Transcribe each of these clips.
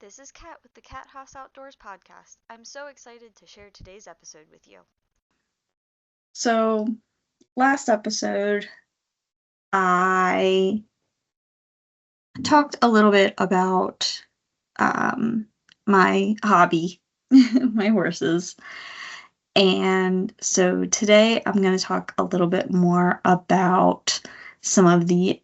this is Kat with the Kat Haas Outdoors Podcast. I'm so excited to share today's episode with you. So, last episode, I talked a little bit about my hobby, my horses. And so today I'm going to talk a little bit more about some of the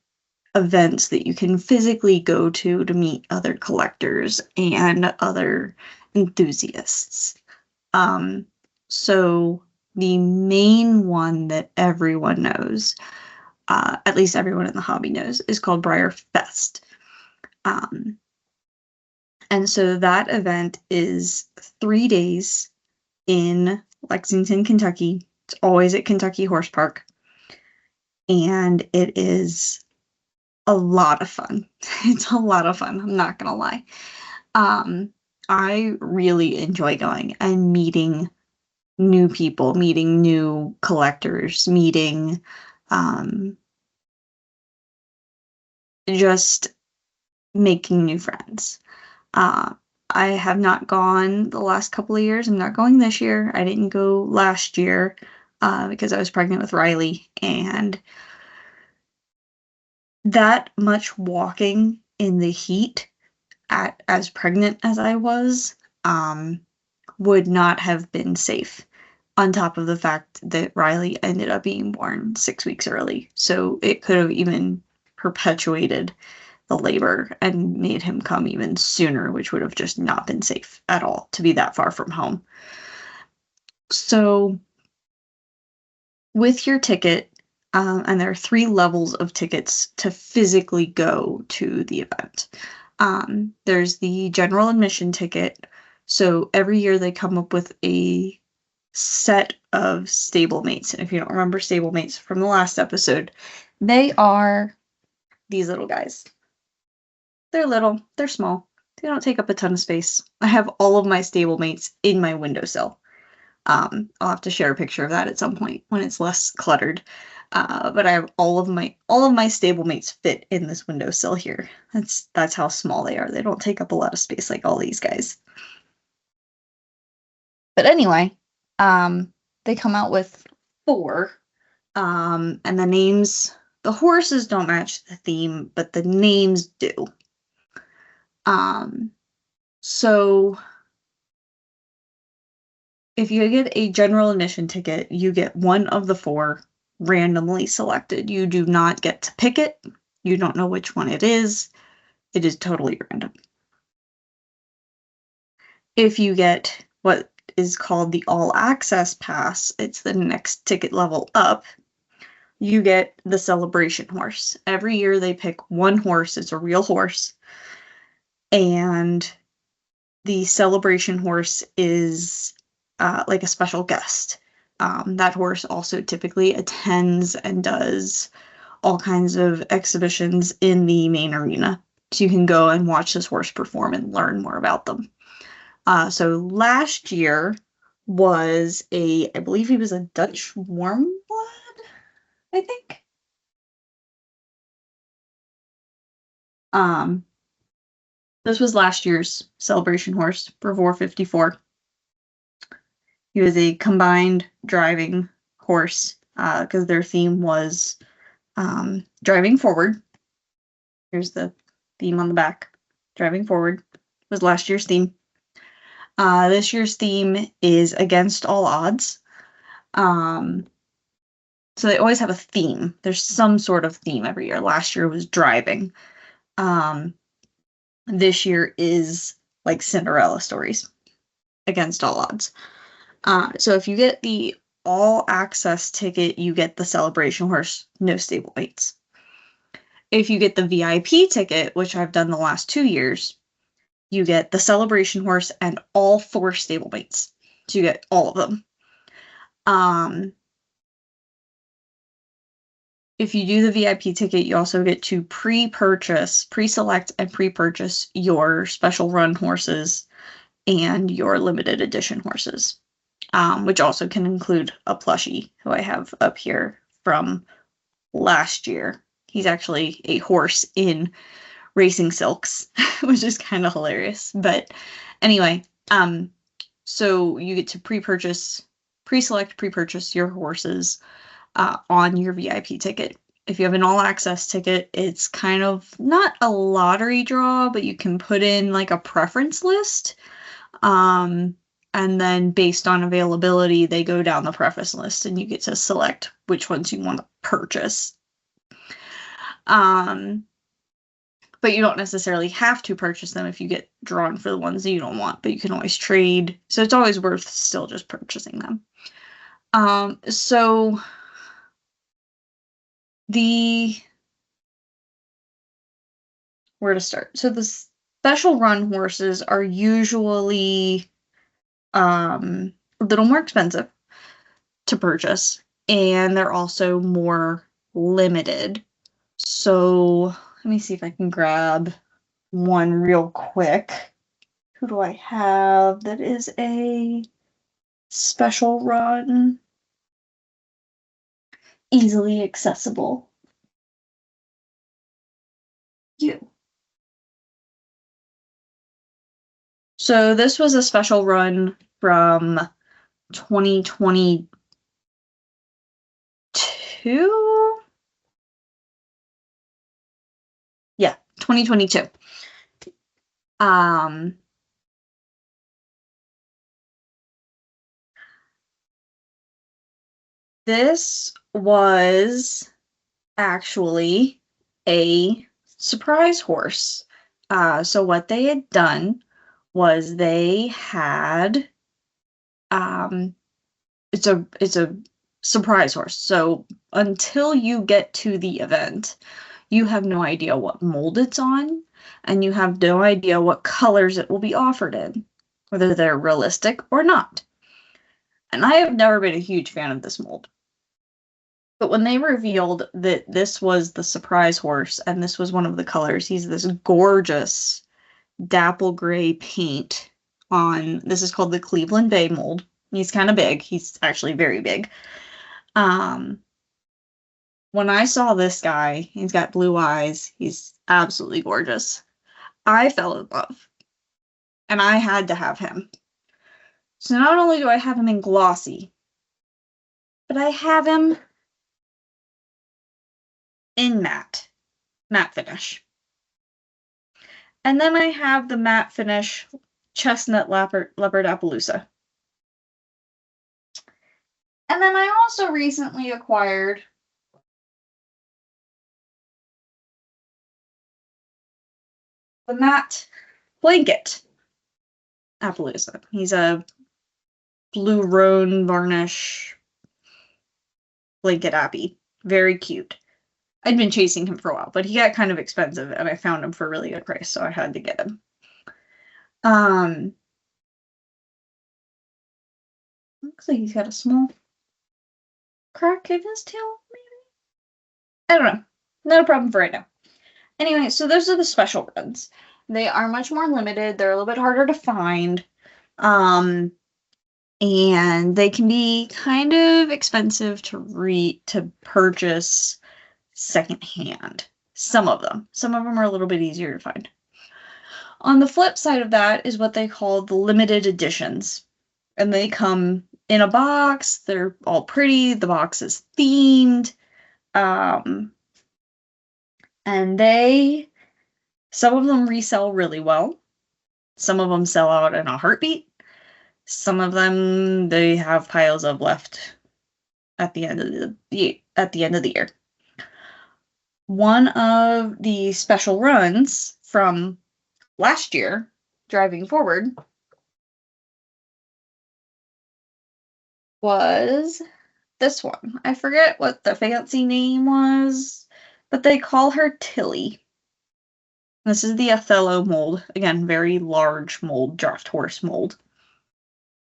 events that you can physically go to meet other collectors and other enthusiasts. So the main one that everyone knows, at least everyone in the hobby knows, is called Breyerfest. And so that event is 3 days in Lexington, Kentucky. It's always at Kentucky Horse Park. And it is a lot of fun. It's a lot of fun, I'm not gonna lie. I really enjoy going and meeting new people, meeting new collectors, meeting just making new friends. I have not gone the last couple of years. I'm not going this year. I didn't go last year because I was pregnant with Riley, and that much walking in the heat as pregnant as I was would not have been safe, on top of the fact that Riley ended up being born 6 weeks early. So it could have even perpetuated the labor and made him come even sooner, which would have just not been safe at all to be that far from home. So with your ticket, and there are 3 levels of tickets to physically go to the event. There's the general admission ticket. So every year they come up with a set of stablemates. And if you don't remember stablemates from the last episode, they are these little guys. They're little, they're small, they don't take up a ton of space. I have all of my stablemates in my windowsill. I'll have to share a picture of that at some point when it's less cluttered. But I have all of my stablemates fit in this windowsill here. That's how small they are. They don't take up a lot of space like all these guys. But anyway, they come out with 4, and the names, the horses don't match the theme, but the names do. So if you get a general admission ticket, you get one of the 4 randomly selected. You do not get to pick it. You don't know which one it is. It is totally random. If you get what is called the All Access Pass, it's the next ticket level up, you get the celebration horse. Every year they pick one horse. It's a real horse. And the celebration horse is like a special guest. That horse also typically attends and does all kinds of exhibitions in the main arena. So you can go and watch this horse perform and learn more about them. So last year was I believe he was a Dutch warm blood, I think. This was last year's celebration horse, Brewer 54. He was a combined driving horse because their theme was driving forward. Here's the theme on the back. Driving forward was last year's theme. This year's theme is against all odds. So they always have a theme. There's some sort of theme every year. Last year was driving. This year is like Cinderella stories, against all odds. So if you get the all access ticket, you get the celebration horse, no stablemates. If you get the VIP ticket, which I've done the last 2 years, you get the celebration horse and all 4 stablemates. So you get all of them. If you do the VIP ticket, you also get to pre-select and pre-purchase your special run horses and your limited edition horses, which also can include a plushie who I have up here from last year. He's actually a horse in racing silks, which is kind of hilarious. But anyway, so you get to pre-purchase your horses on your VIP ticket. If you have an all-access ticket, it's kind of not a lottery draw, but you can put in like a preference list. And then based on availability, they go down the preference list and you get to select which ones you want to purchase. But you don't necessarily have to purchase them if you get drawn for the ones that you don't want, but you can always trade. So it's always worth still just purchasing them. So where to start? So the special run horses are usually a little more expensive to purchase, and they're also more limited. So let me see if I can grab one real quick. Who do I have that is a special run? Easily accessible. You. So this was a special run from 2022? Yeah, 2022. This was actually a surprise horse. So what they had done was they had it's a surprise horse. So until you get to the event, you have no idea what mold it's on, and you have no idea what colors it will be offered in, whether they're realistic or not. And I have never been a huge fan of this mold. But when they revealed that this was the surprise horse and this was one of the colors, he's this gorgeous dapple gray paint on, this is called the Cleveland Bay mold. He's kind of big. He's actually very big. When I saw this guy, he's got blue eyes. He's absolutely gorgeous. I fell in love. And I had to have him. So not only do I have him in glossy, but I have him in matte finish. And then I have the matte finish chestnut leopard Appaloosa. And then I also recently acquired the matte blanket Appaloosa. He's a blue roan varnish blanket Appy. Very cute. I'd been chasing him for a while, but he got kind of expensive, and I found him for a really good price, so I had to get him. Looks like he's got a small crack in his tail, maybe? I don't know. Not a problem for right now. Anyway, so those are the special runs. They are much more limited. They're a little bit harder to find. And they can be kind of expensive to purchase secondhand. Some of them. Some of them are a little bit easier to find. On the flip side of that is what they call the limited editions. And they come in a box. They're all pretty. The box is themed. And some of them resell really well. Some of them sell out in a heartbeat. Some of them, they have piles of left at the end of the year. One of the special runs from last year, driving forward, was this one. I forget what the fancy name was, but they call her Tilly. This is the Othello mold. Again, very large mold, draft horse mold.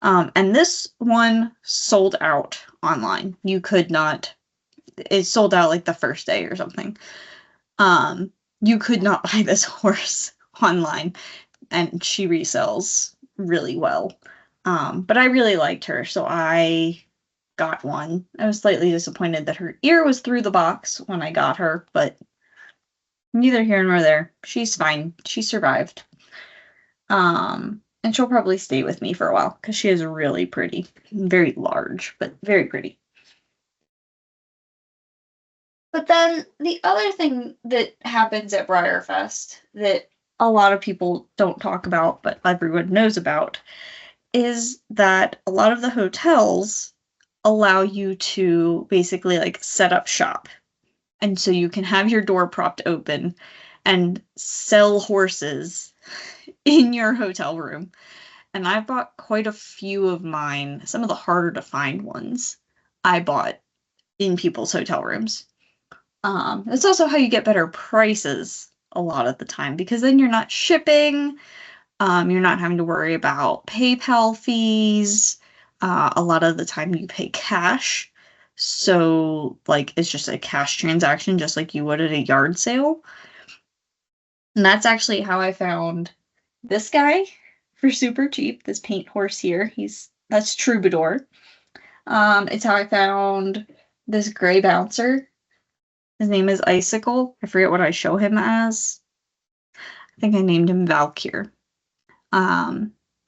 And this one sold out online. You could not, it sold out like the first day or something. You could not buy this horse online, and she resells really well. But I really liked her, so I got one. I was slightly disappointed that her ear was through the box when I got her, but neither here nor there. She's fine. She survived. And she'll probably stay with me for a while because she is really pretty. Very large, but very pretty. But then the other thing that happens at Breyerfest that a lot of people don't talk about, but everyone knows about, is that a lot of the hotels allow you to basically like set up shop. And so you can have your door propped open and sell horses in your hotel room. And I bought quite a few of mine, some of the harder to find ones I bought in people's hotel rooms. It's also how you get better prices a lot of the time because then you're not shipping, you're not having to worry about PayPal fees. A lot of the time you pay cash. So, like, it's just a cash transaction, just like you would at a yard sale. And that's actually how I found this guy for super cheap, this paint horse here. That's Troubadour. It's how I found this gray bouncer. His name is Icicle. I forget what I show him as. I think I named him Valkyr.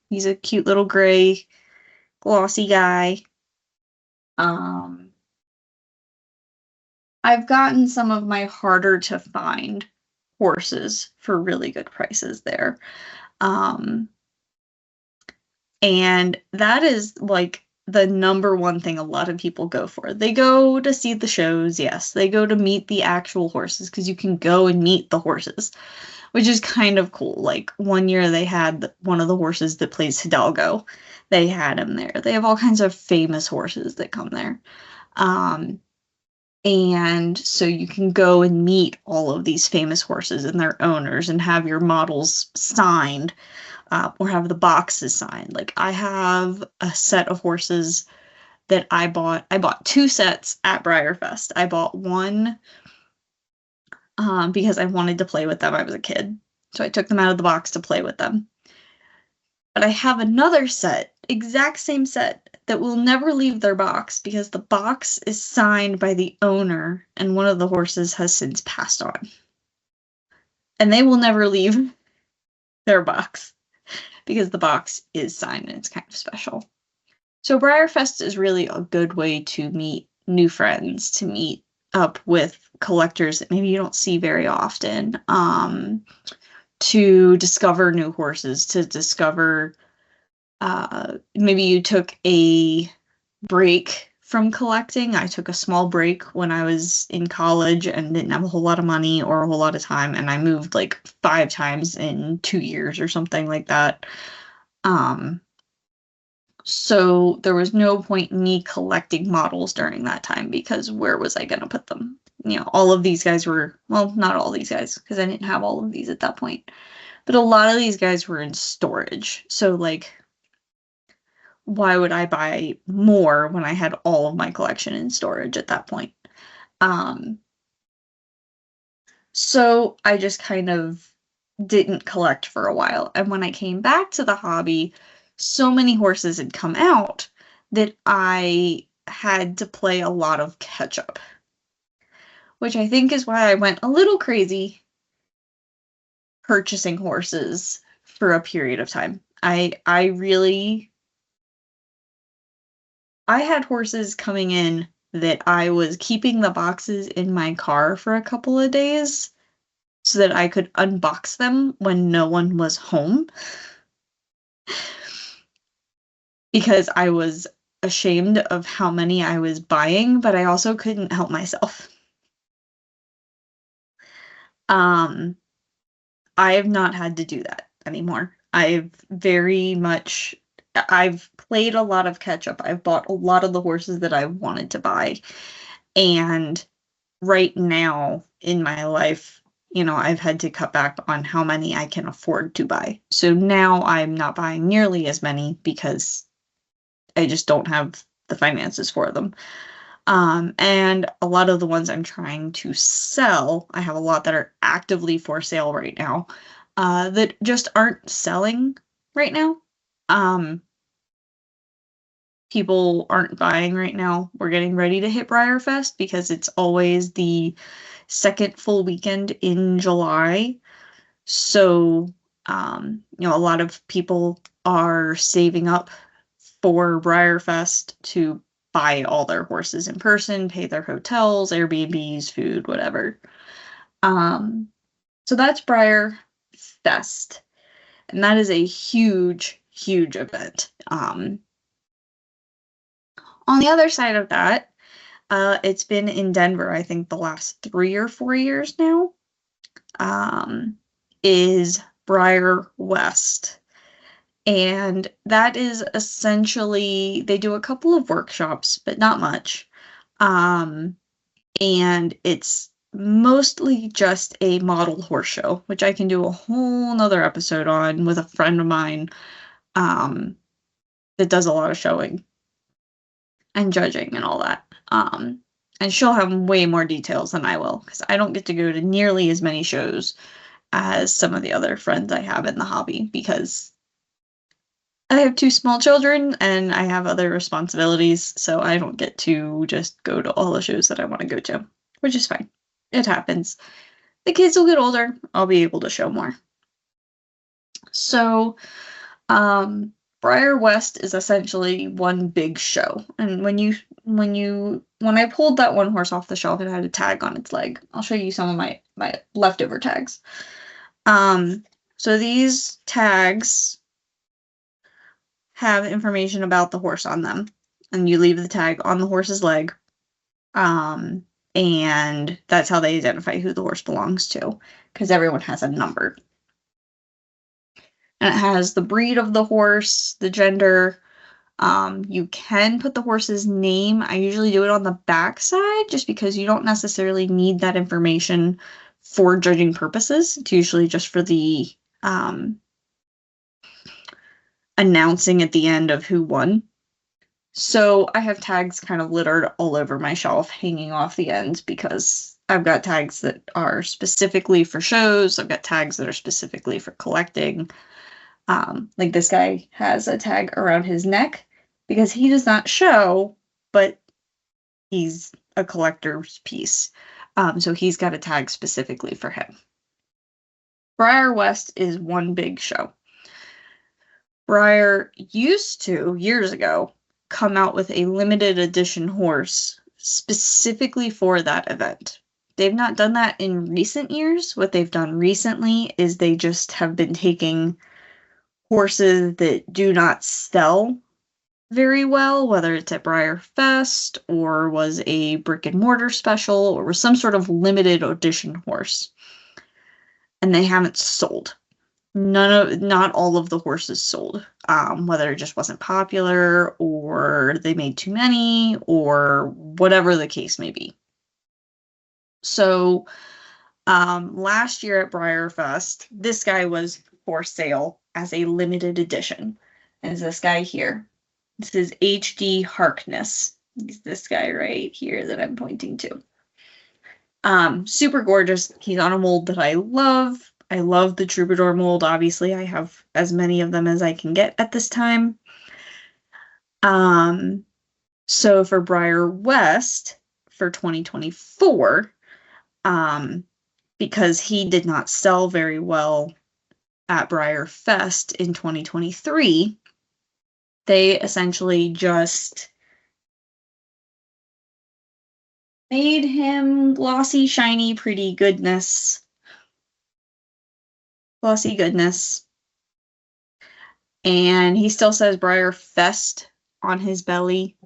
He's a cute little gray, glossy guy. I've gotten some of my harder to find horses for really good prices there. And that is like the number one thing a lot of people go for. They go to see the shows, yes. They go to meet the actual horses because you can go and meet the horses, which is kind of cool. Like one year they had one of the horses that plays Hidalgo. They had him there. They have all kinds of famous horses that come there. And so you can go and meet all of these famous horses and their owners and have your models signed or have the boxes signed. Like I have a set of horses that I bought. I bought 2 sets at Breyerfest. I bought one because I wanted to play with them. I was a kid. So I took them out of the box to play with them. But I have another set, exact same set, that will never leave their box because the box is signed by the owner and one of the horses has since passed on. And they will never leave their box because the box is signed and it's kind of special. So Breyerfest is really a good way to meet new friends, to meet up with collectors that maybe you don't see very often, to discover new horses, to discover maybe you took a break from collecting. I took a small break when I was in college and didn't have a whole lot of money or a whole lot of time, and I moved like 5 times in 2 years or something like that. So there was no point in me collecting models during that time because where was I going to put them? You know, all of these guys were, well, not all these guys because I didn't have all of these at that point, but a lot of these guys were in storage. So like, why would I buy more when I had all of my collection in storage at that point? So I just kind of didn't collect for a while. And when I came back to the hobby, so many horses had come out that I had to play a lot of catch up, which I think is why I went a little crazy purchasing horses for a period of time. I had horses coming in that I was keeping the boxes in my car for a couple of days so that I could unbox them when no one was home. Because I was ashamed of how many I was buying, but I also couldn't help myself. I have not had to do that anymore. I've played a lot of catch up. I've bought a lot of the horses that I wanted to buy. And right now in my life, you know, I've had to cut back on how many I can afford to buy. So now I'm not buying nearly as many because I just don't have the finances for them. And a lot of the ones I'm trying to sell, I have a lot that are actively for sale right now, that just aren't selling right now. People aren't buying right now. We're getting ready to hit Breyerfest because it's always the second full weekend in July. So, a lot of people are saving up for Breyerfest to buy all their horses in person, pay their hotels, Airbnbs, food, whatever. So that's Breyerfest, and that is a huge, huge event. On the other side of that, it's been in Denver, I think the last 3 or 4 years now, is BreyerWest. And that is essentially, they do a couple of workshops, but not much. And it's mostly just a model horse show, which I can do a whole nother episode on with a friend of mine that does a lot of showing and judging and all that. And she'll have way more details than I will, because I don't get to go to nearly as many shows as some of the other friends I have in the hobby, because I have 2 small children and I have other responsibilities, so I don't get to just go to all the shows that I want to go to, which is fine. It happens. The kids will get older, I'll be able to show more. So, BreyerWest is essentially one big show. And when I pulled that one horse off the shelf, it had a tag on its leg. I'll show you some of my leftover tags. So these tags have information about the horse on them, and you leave the tag on the horse's leg. And that's how they identify who the horse belongs to, because everyone has a number. And it has the breed of the horse, the gender. You can put the horse's name. I usually do it on the back side, just because you don't necessarily need that information for judging purposes. It's usually just for the announcing at the end of who won. So I have tags kind of littered all over my shelf, hanging off the ends, because I've got tags that are specifically for shows. I've got tags that are specifically for collecting. Like this guy has a tag around his neck because he does not show, but he's a collector's piece. So he's got a tag specifically for him. BreyerWest is one big show. Breyer used to, years ago, come out with a limited edition horse specifically for that event. They've not done that in recent years. What they've done recently is they just have been taking horses that do not sell very well, whether it's at Breyerfest or was a brick and mortar special or was some sort of limited edition horse, and they haven't sold. Not all of the horses sold, whether it just wasn't popular or they made too many or whatever the case may be. So last year at Breyerfest, this guy was for sale as a limited edition. And it's this guy here. This is HD Harkness. He's this guy right here that I'm pointing to. Super gorgeous. He's on a mold that I love. I love the Troubadour mold. Obviously, I have as many of them as I can get at this time. So for BreyerWest for 2024, because he did not sell very well at Breyerfest in 2023, they essentially just made him glossy, shiny, pretty goodness. Glossy goodness. And he still says Breyerfest on his belly,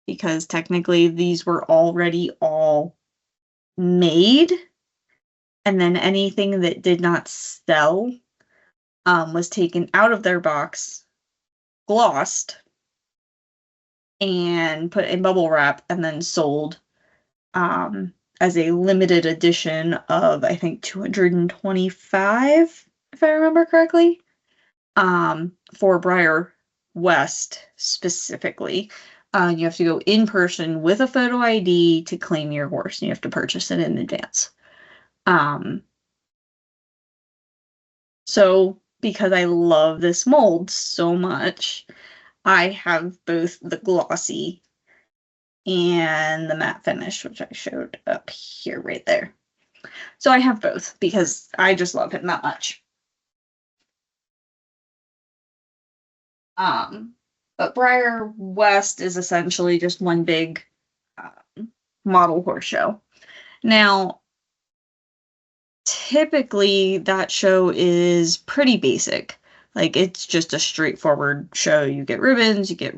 because technically these were already all made. And then anything that did not sell was taken out of their box, glossed, and put in bubble wrap, and then sold as a limited edition of, I think, 225, if I remember correctly, for BreyerWest specifically. You have to go in person with a photo ID to claim your horse, and you have to purchase it in advance. So because I love this mold so much, I have both the glossy and the matte finish, which I showed up here right there. So I have both because I just love him that much. But BreyerWest is essentially just one big model horse show. Now, typically that show is pretty basic. Like, it's just a straightforward show. You get ribbons, you get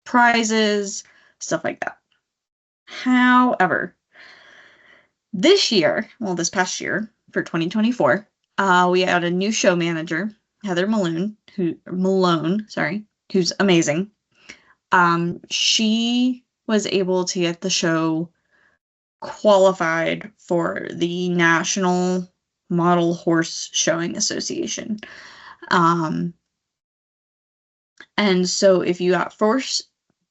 prizes, stuff like that. However, this past year for 2024, we had a new show manager, Heather Malone, who's amazing. She was able to get the show qualified for the National Model Horse Showing Association. And so if you got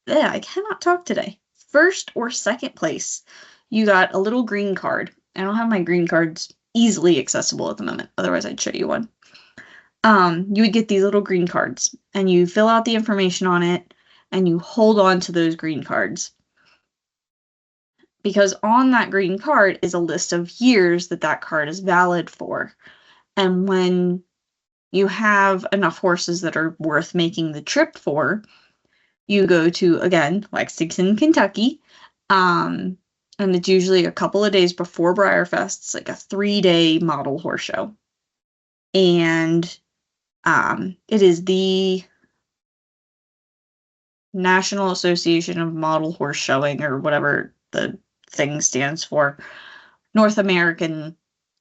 I cannot talk today. First or second place, you got a little green card. I don't have my green cards easily accessible at the moment. Otherwise, I'd show you one. You would get these little green cards, and you fill out the information on it, and you hold on to those green cards. Because on that green card is a list of years that card is valid for. And when you have enough horses that are worth making the trip for, you go to, again, Lexington, Kentucky, and it's usually a couple of days before Breyerfest. It's like a 3-day model horse show. And it is the National Association of Model Horse Showing, or whatever the thing stands for. North American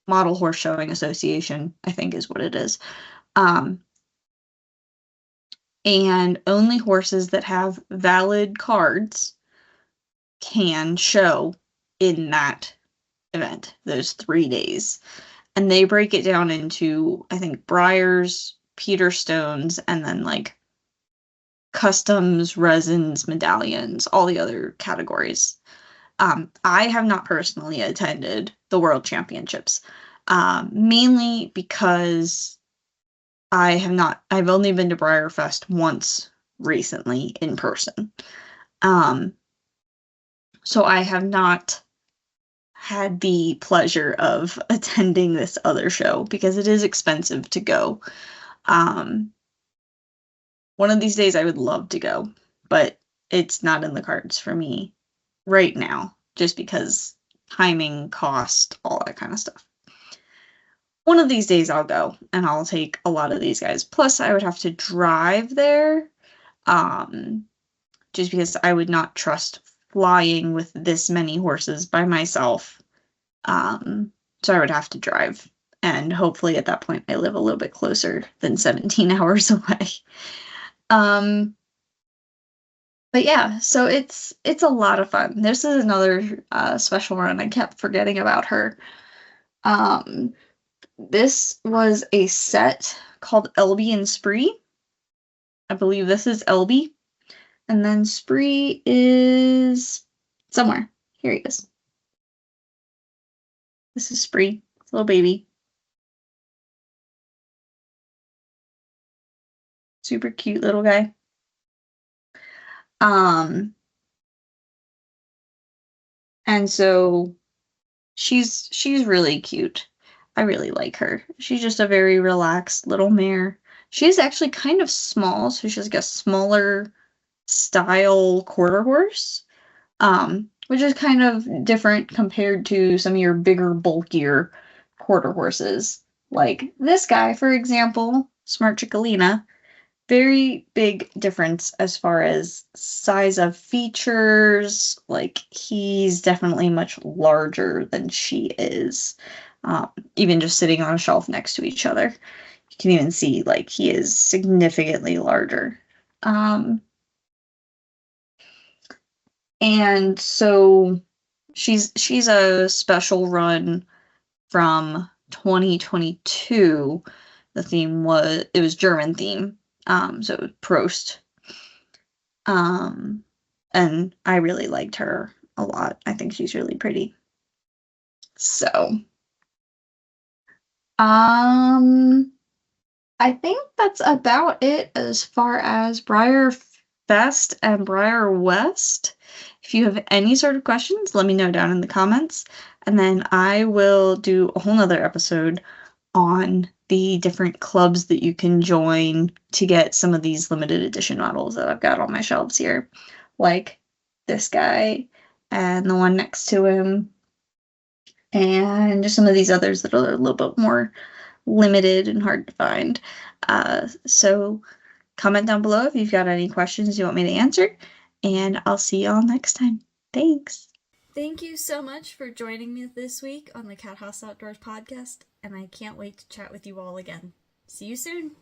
Model Horse Showing Association, I think is what it is. And only horses that have valid cards can show in that event, those 3 days. And they break it down into, I think, Breyers, Peterstones, and then like customs, resins, medallions, all the other categories. I have not personally attended the World Championships, mainly because I've only been to Breyerfest once recently in person. So I have not had the pleasure of attending this other show because it is expensive to go. One of these days I would love to go, but it's not in the cards for me right now, just because timing, cost, all that kind of stuff. One of these days I'll go, and I'll take a lot of these guys. Plus, I would have to drive there, just because I would not trust flying with this many horses by myself. So I would have to drive, and hopefully at that point I live a little bit closer than 17 hours away. But yeah, so it's a lot of fun. This is another special run. I kept forgetting about her. This was a set called Elby and Spree. I believe this is Elby. And then Spree is somewhere. Here he is. This is Spree. It's a little baby. Super cute little guy. And so she's really cute. I really like her. She's just a very relaxed little mare. She's actually kind of small, so she's like a smaller style quarter horse, which is kind of different compared to some of your bigger, bulkier quarter horses. Like this guy, for example, Smart Chickalina, very big difference as far as size of features. Like, he's definitely much larger than she is. Even just sitting on a shelf next to each other, you can even see, like, he is significantly larger. And so she's a special run from 2022. The theme was German theme. So it was Prost. And I really liked her a lot. I think she's really pretty. So, I think that's about it as far as Breyerfest Breyerfest and BreyerWest. If you have any sort of questions, let me know down in the comments, and then I will do a whole nother episode on the different clubs that you can join to get some of these limited edition models that I've got on my shelves here, like this guy and the one next to him, and just some of these others that are a little bit more limited and hard to find. So comment down below if you've got any questions you want me to answer, and I'll see y'all next time. Thanks. Thank you so much for joining me this week on the Kat Haas Outdoors Podcast, and I can't wait to chat with you all again. See you soon!